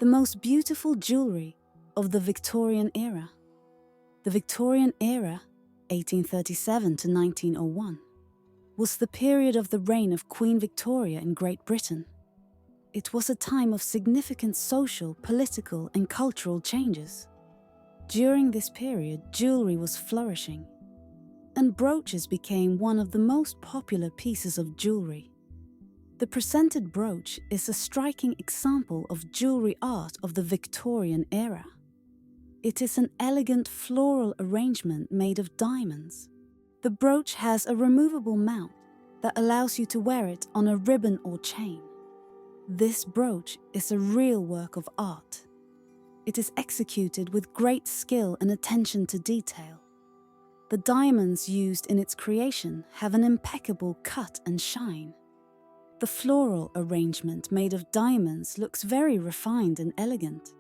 the most beautiful jewellery of the Victorian era. The Victorian era, 1837 to 1901, was the period of the reign of Queen Victoria in Great Britain. It was a time of significant social, political, and cultural changes. During this period, jewellery was flourishing, and brooches became one of the most popular pieces of jewellery. The presented brooch is a striking example of jewellery art of the Victorian era. It is an elegant floral arrangement made of diamonds. The brooch has a removable mount that allows you to wear it on a ribbon or chain. This brooch is a real work of art. It is executed with great skill and attention to detail. The diamonds used in its creation have an impeccable cut and shine. The floral arrangement made of diamonds looks very refined and elegant.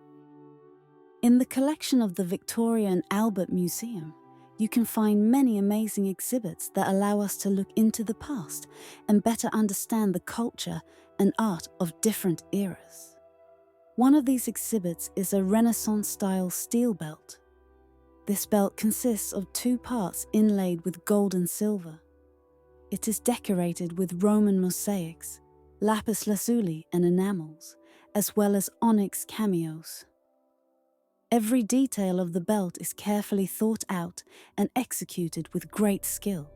In the collection of the Victoria and Albert Museum, you can find many amazing exhibits that allow us to look into the past and better understand the culture and art of different eras. One of these exhibits is a Renaissance-style steel belt. This belt consists of 2 parts inlaid with gold and silver. It is decorated with Roman mosaics, lapis lazuli and enamels, as well as onyx cameos. Every detail of the belt is carefully thought out and executed with great skill.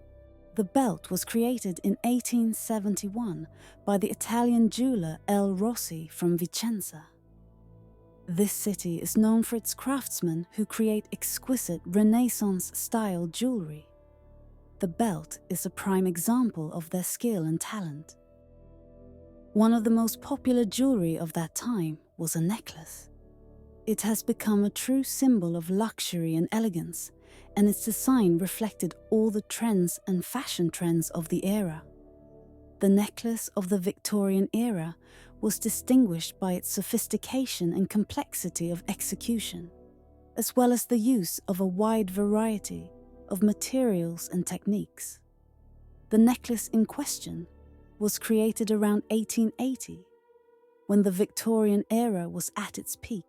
The belt was created in 1871 by the Italian jeweller L. Rossi from Vicenza. This city is known for its craftsmen who create exquisite Renaissance-style jewellery. The belt is a prime example of their skill and talent. One of the most popular jewellery of that time was a necklace. It has become a true symbol of luxury and elegance, and its design reflected all the trends and fashion trends of the era. The necklace of the Victorian era was distinguished by its sophistication and complexity of execution, as well as the use of a wide variety of materials and techniques. The necklace in question was created around 1880, when the Victorian era was at its peak.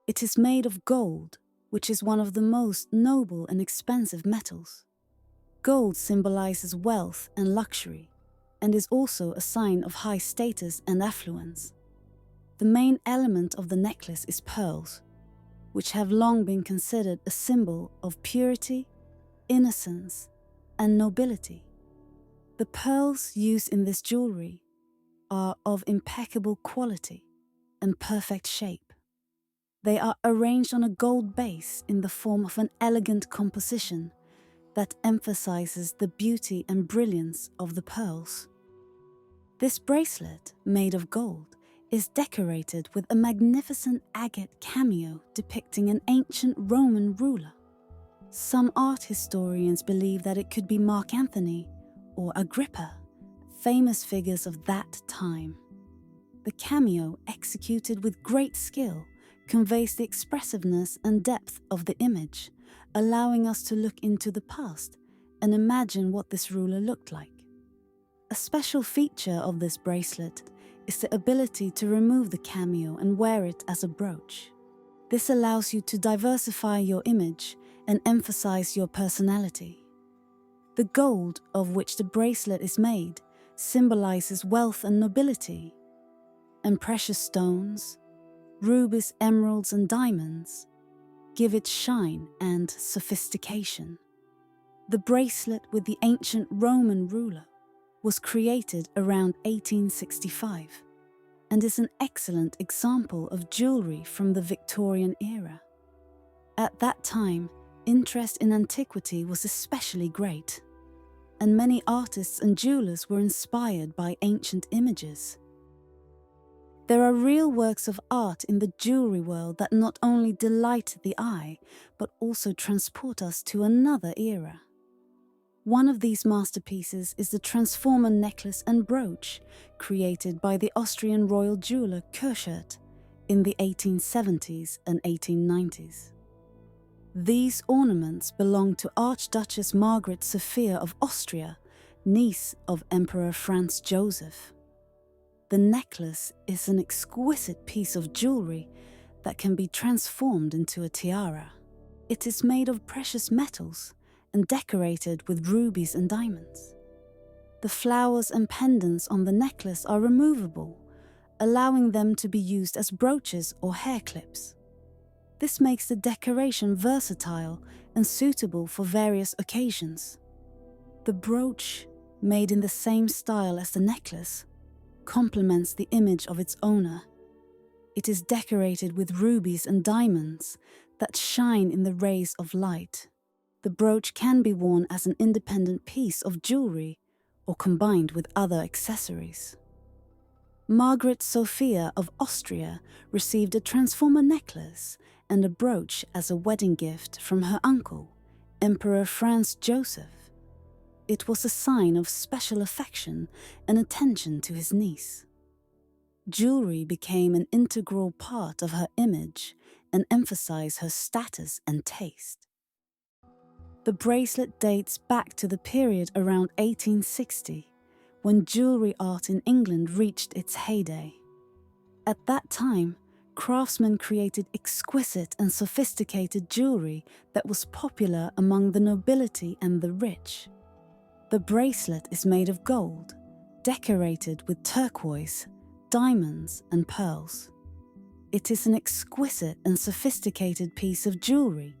It is made of gold, which is one of the most noble and expensive metals. Gold symbolizes wealth and luxury, and is also a sign of high status and affluence. The main element of the necklace is pearls, which have long been considered a symbol of purity, innocence, and nobility. The pearls used in this jewellery are of impeccable quality and perfect shape. They are arranged on a gold base in the form of an elegant composition that emphasizes the beauty and brilliance of the pearls. This bracelet, made of gold, is decorated with a magnificent agate cameo depicting an ancient Roman ruler. Some art historians believe that it could be Mark Antony or Agrippa, famous figures of that time. The cameo, executed with great skill, conveys the expressiveness and depth of the image, allowing us to look into the past and imagine what this ruler looked like. A special feature of this bracelet is the ability to remove the cameo and wear it as a brooch. This allows you to diversify your image and emphasize your personality. The gold of which the bracelet is made symbolizes wealth and nobility, and precious stones, rubies, emeralds, and diamonds give it shine and sophistication. The bracelet with the ancient Roman ruler was created around 1865 and is an excellent example of jewellery from the Victorian era. At that time, interest in antiquity was especially great, and many artists and jewellers were inspired by ancient images. There are real works of art in the jewellery world that not only delight the eye, but also transport us to another era. One of these masterpieces is the transformer necklace and brooch, created by the Austrian royal jeweller Kirchert in the 1870s and 1890s. These ornaments belong to Archduchess Margaret Sophia of Austria, niece of Emperor Franz Joseph. The necklace is an exquisite piece of jewellery that can be transformed into a tiara. It is made of precious metals and decorated with rubies and diamonds. The flowers and pendants on the necklace are removable, allowing them to be used as brooches or hair clips. This makes the decoration versatile and suitable for various occasions. The brooch, made in the same style as the necklace, complements the image of its owner. It is decorated with rubies and diamonds that shine in the rays of light. The brooch can be worn as an independent piece of jewellery or combined with other accessories. Margaret Sophia of Austria received a transformer necklace and a brooch as a wedding gift from her uncle, Emperor Franz Joseph. It was a sign of special affection and attention to his niece. Jewelry became an integral part of her image and emphasized her status and taste. The bracelet dates back to the period around 1860, when jewelry art in England reached its heyday. At that time, craftsmen created exquisite and sophisticated jewelry that was popular among the nobility and the rich. The bracelet is made of gold, decorated with turquoise, diamonds and pearls. It is an exquisite and sophisticated piece of jewelry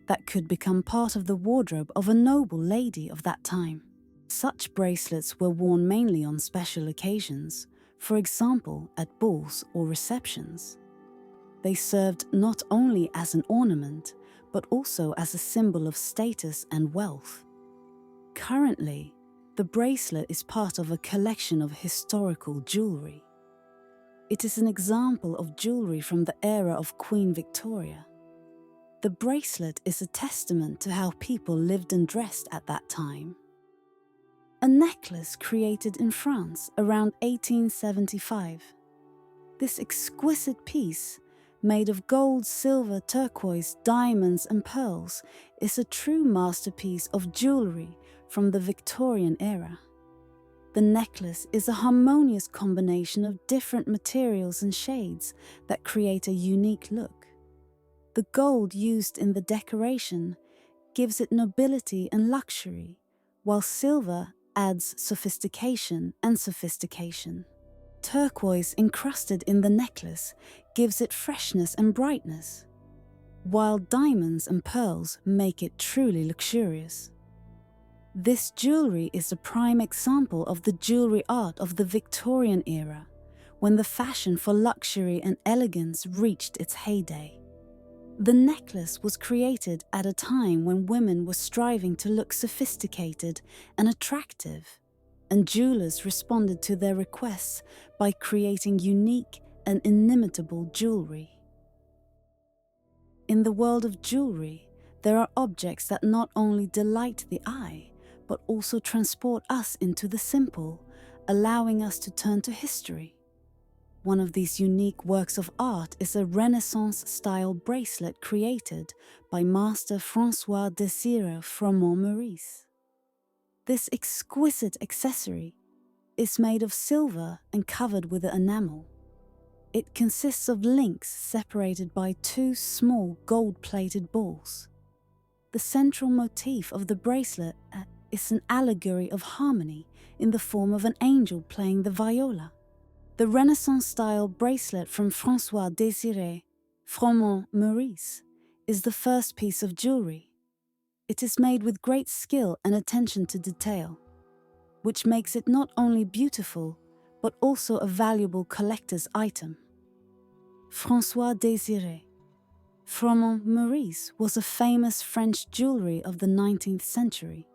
that could become part of the wardrobe of a noble lady of that time. Such bracelets were worn mainly on special occasions, for example at balls or receptions. They served not only as an ornament, but also as a symbol of status and wealth. Currently, the bracelet is part of a collection of historical jewellery. It is an example of jewellery from the era of Queen Victoria. The bracelet is a testament to how people lived and dressed at that time. A necklace created in France around 1875. This exquisite piece, made of gold, silver, turquoise, diamonds and pearls, is a true masterpiece of jewellery from the Victorian era. The necklace is a harmonious combination of different materials and shades that create a unique look. The gold used in the decoration gives it nobility and luxury, while silver adds sophistication and sophistication. Turquoise encrusted in the necklace gives it freshness and brightness, while diamonds and pearls make it truly luxurious. This jewellery is a prime example of the jewellery art of the Victorian era, when the fashion for luxury and elegance reached its heyday. The necklace was created at a time when women were striving to look sophisticated and attractive, and jewelers responded to their requests by creating unique and inimitable jewellery. In the world of jewellery, there are objects that not only delight the eye, but also transport us into the simple, allowing us to turn to history. One of these unique works of art is a Renaissance-style bracelet created by Master François-Désiré Froment-Maurice. This exquisite accessory is made of silver and covered with enamel. It consists of links separated by two small gold-plated balls. The central motif of the bracelet is an allegory of harmony in the form of an angel playing the viola. The Renaissance-style bracelet from François-Désiré Froment-Maurice is the first piece of jewellery. It is made with great skill and attention to detail, which makes it not only beautiful, but also a valuable collector's item. François-Désiré Froment-Maurice was a famous French jewellery of the 19th century.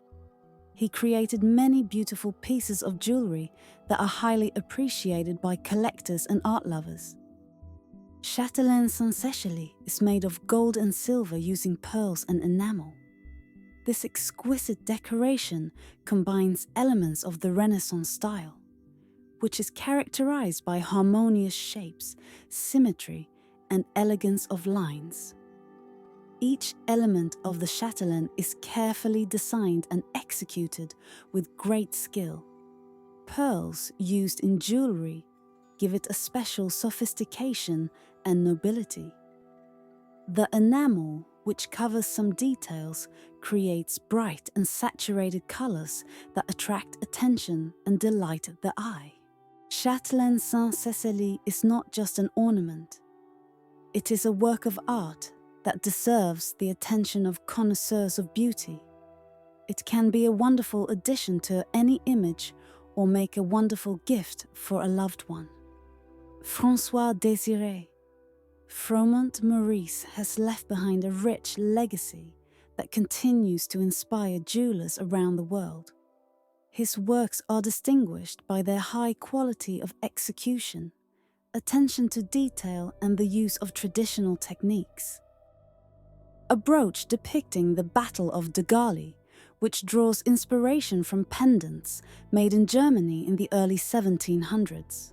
He created many beautiful pieces of jewellery that are highly appreciated by collectors and art lovers. Chatelaine Saint-Cécile is made of gold and silver using pearls and enamel. This exquisite decoration combines elements of the Renaissance style, which is characterized by harmonious shapes, symmetry, and elegance of lines. Each element of the chatelaine is carefully designed and executed with great skill. Pearls used in jewellery give it a special sophistication and nobility. The enamel, which covers some details, creates bright and saturated colors that attract attention and delight the eye. Chatelaine Saint-Cécile is not just an ornament. It is a work of art that deserves the attention of connoisseurs of beauty. It can be a wonderful addition to any image or make a wonderful gift for a loved one. François Désiré Froment Maurice has left behind a rich legacy that continues to inspire jewelers around the world. His works are distinguished by their high quality of execution, attention to detail, and the use of traditional techniques. A brooch depicting the Battle of Daili, which draws inspiration from pendants made in Germany in the early 1700s.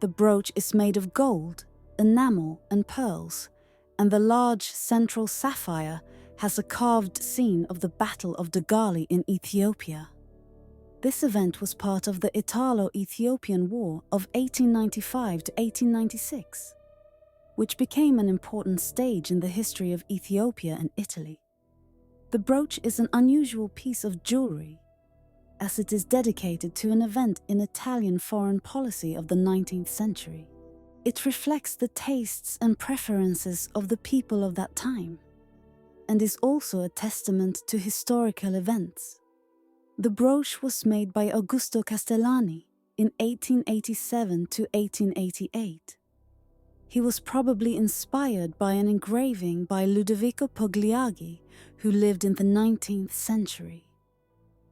The brooch is made of gold, enamel, and pearls, and the large central sapphire has a carved scene of the Battle of Daili in Ethiopia. This event was part of the Italo-Ethiopian War of 1895 to 1896, which became an important stage in the history of Ethiopia and Italy. The brooch is an unusual piece of jewellery, as it is dedicated to an event in Italian foreign policy of the 19th century. It reflects the tastes and preferences of the people of that time, and is also a testament to historical events. The brooch was made by Augusto Castellani in 1887 to 1888. He was probably inspired by an engraving by Ludovico Pogliaghi, who lived in the 19th century.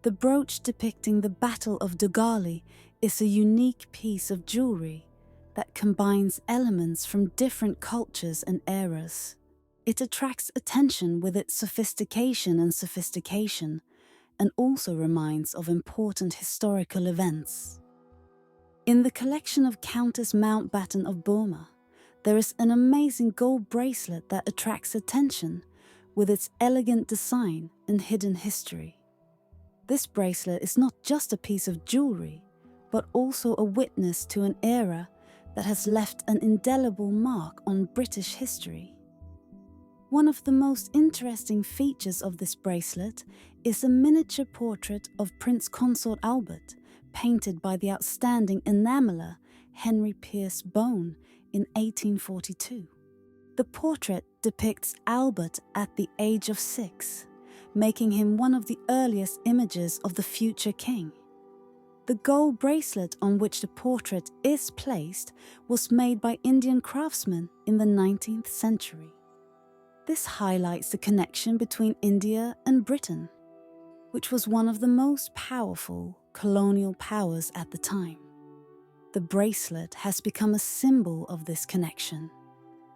The brooch depicting the Battle of Daili is a unique piece of jewellery that combines elements from different cultures and eras. It attracts attention with its sophistication and also reminds of important historical events. In the collection of Countess Mountbatten of Burma, there is an amazing gold bracelet that attracts attention with its elegant design and hidden history. This bracelet is not just a piece of jewellery, but also a witness to an era that has left an indelible mark on British history. One of the most interesting features of this bracelet is a miniature portrait of Prince Consort Albert, painted by the outstanding enameller Henry Pierce Bone in 1842. The portrait depicts Albert at the age of 6, making him one of the earliest images of the future king. The gold bracelet on which the portrait is placed was made by Indian craftsmen in the 19th century. This highlights the connection between India and Britain, which was one of the most powerful colonial powers at the time. The bracelet has become a symbol of this connection,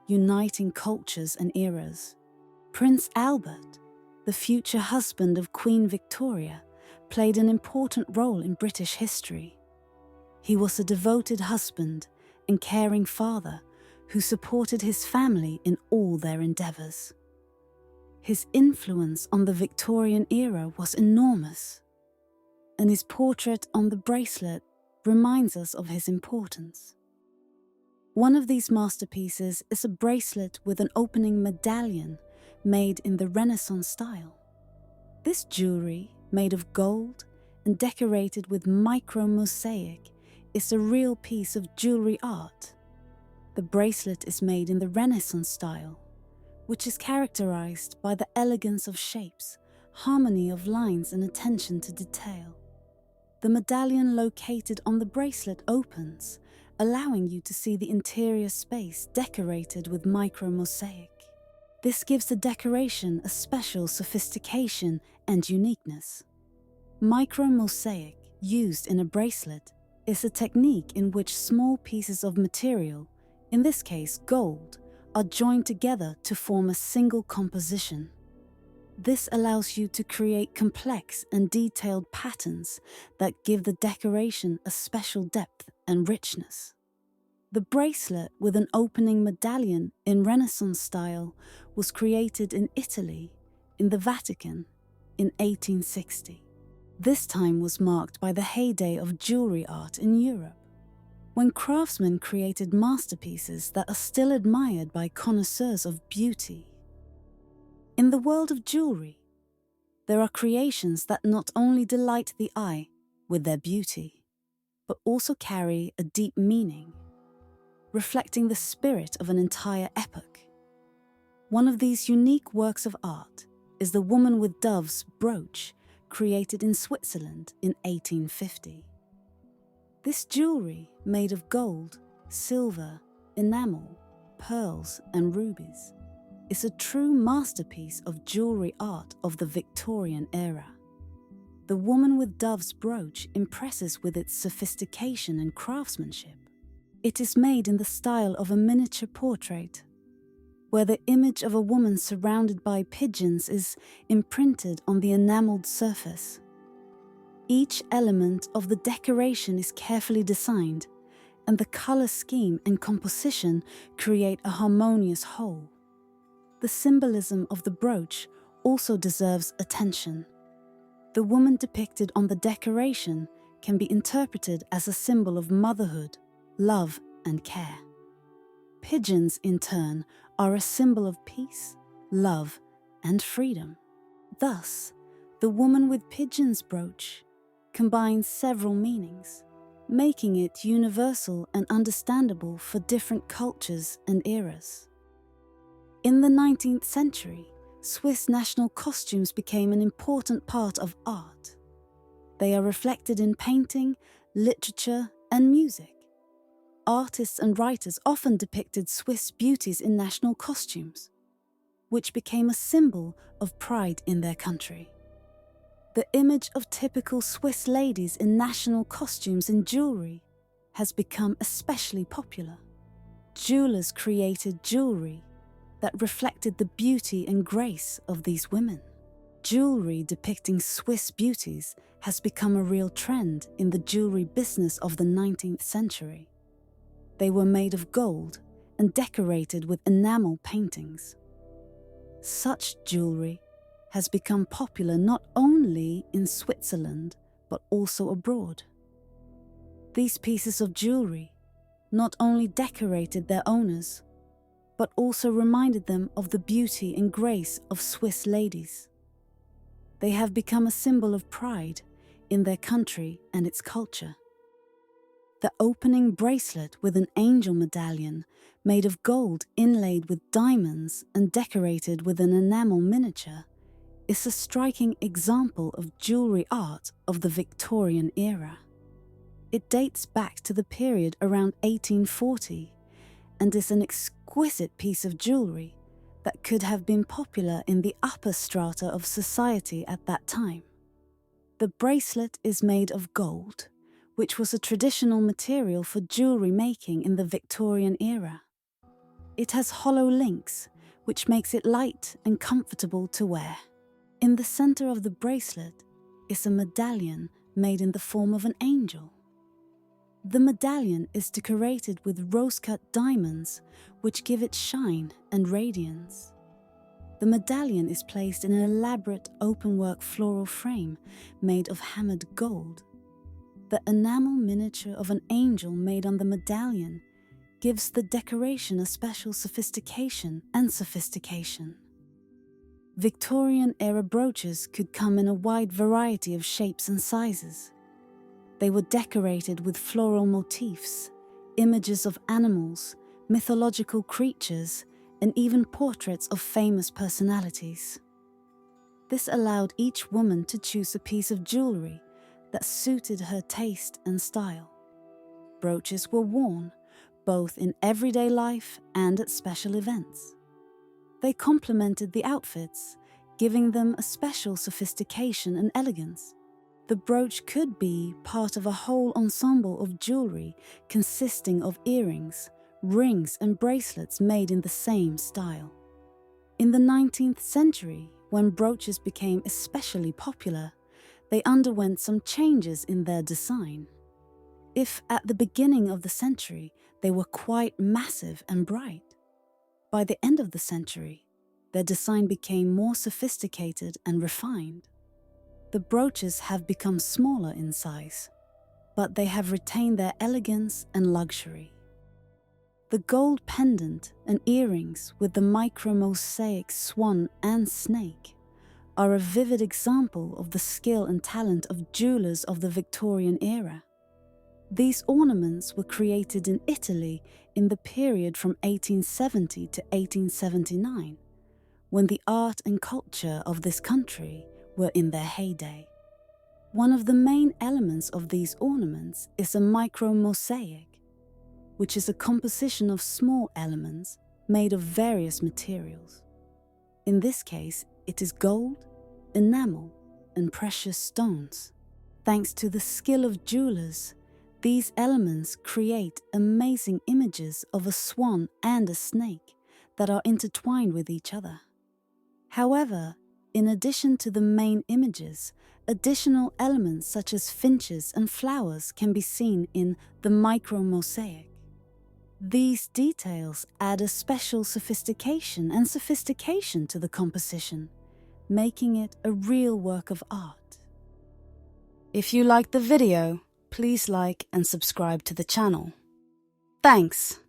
uniting cultures and eras. Prince Albert, the future husband of Queen Victoria, played an important role in British history. He was a devoted husband and caring father who supported his family in all their endeavours. His influence on the Victorian era was enormous, and his portrait on the bracelet reminds us of his importance. One of these masterpieces is a bracelet with an opening medallion made in the Renaissance style. This jewellery, made of gold and decorated with mosaic, is a real piece of jewellery art. The bracelet is made in the Renaissance style, which is characterized by the elegance of shapes, harmony of lines, and attention to detail. The medallion located on the bracelet opens, allowing you to see the interior space decorated with mosaic. This gives the decoration a special sophistication and uniqueness. Mosaic, used in a bracelet, is a technique in which small pieces of material, in this case gold, are joined together to form a single composition. This allows you to create complex and detailed patterns that give the decoration a special depth and richness. The bracelet with an opening medallion in Renaissance style was created in Italy, in the Vatican, in 1860. This time was marked by the heyday of jewellery art in Europe. when craftsmen created masterpieces that are still admired by connoisseurs of beauty. In the world of jewellery, there are creations that not only delight the eye with their beauty, but also carry a deep meaning, reflecting the spirit of an entire epoch. One of these unique works of art is the woman with doves brooch, created in Switzerland in 1850. This jewellery, made of gold, silver, enamel, pearls and rubies, is a true masterpiece of jewellery art of the Victorian era. The woman with doves brooch impresses with its sophistication and craftsmanship. It is made in the style of a miniature portrait, where the image of a woman surrounded by pigeons is imprinted on the enamelled surface. Each element of the decoration is carefully designed, and the colour scheme and composition create a harmonious whole. The symbolism of the brooch also deserves attention. The woman depicted on the decoration can be interpreted as a symbol of motherhood, love, and care. Pigeons, in turn, are a symbol of peace, love, and freedom. Thus, the woman with pigeons brooch combines several meanings, making it universal and understandable for different cultures and eras. In the 19th century, Swiss national costumes became an important part of art. They are reflected in painting, literature, and music. Artists and writers often depicted Swiss beauties in national costumes, which became a symbol of pride in their country. The image of typical Swiss ladies in national costumes and jewellery has become especially popular. Jewellers created jewellery that reflected the beauty and grace of these women. Jewellery depicting Swiss beauties has become a real trend in the jewellery business of the 19th century. They were made of gold and decorated with enamel paintings. Such jewellery has become popular not only in Switzerland, but also abroad. These pieces of jewellery not only decorated their owners, but also reminded them of the beauty and grace of Swiss ladies. They have become a symbol of pride in their country and its culture. The opening bracelet with an angel medallion made of gold inlaid with diamonds and decorated with an enamel miniature is a striking example of jewellery art of the Victorian era. It dates back to the period around 1840 and is an exquisite piece of jewellery that could have been popular in the upper strata of society at that time. The bracelet is made of gold, which was a traditional material for jewellery making in the Victorian era. It has hollow links, which makes it light and comfortable to wear. In the centre of the bracelet is a medallion made in the form of an angel. The medallion is decorated with rose-cut diamonds, which give it shine and radiance. The medallion is placed in an elaborate open-work floral frame made of hammered gold. The enamel miniature of an angel made on the medallion gives the decoration a special sophistication and sophistication. Victorian-era brooches could come in a wide variety of shapes and sizes. They were decorated with floral motifs, images of animals, mythological creatures, and even portraits of famous personalities. This allowed each woman to choose a piece of jewellery that suited her taste and style. Brooches were worn both in everyday life and at special events. They complemented the outfits, giving them a special sophistication and elegance. The brooch could be part of a whole ensemble of jewellery consisting of earrings, rings and bracelets made in the same style. In the 19th century, when brooches became especially popular, they underwent some changes in their design. If at the beginning of the century they were quite massive and bright, by the end of the century, their design became more sophisticated and refined. The brooches have become smaller in size. but they have retained their elegance and luxury. The gold pendant and earrings with the micro-mosaic swan and snake are a vivid example of the skill and talent of jewelers of the Victorian era. These ornaments were created in Italy in the period from 1870 to 1879, when the art and culture of this country were in their heyday. One of the main elements of these ornaments is a micro-mosaic, which is a composition of small elements made of various materials. In this case, it is gold, enamel, and precious stones. Thanks to the skill of jewelers, these elements create amazing images of a swan and a snake that are intertwined with each other. However, in addition to the main images, additional elements such as finches and flowers can be seen in the micro-mosaic. These details add a special sophistication to the composition, making it a real work of art. If you liked the video, please like and subscribe to the channel. Thanks!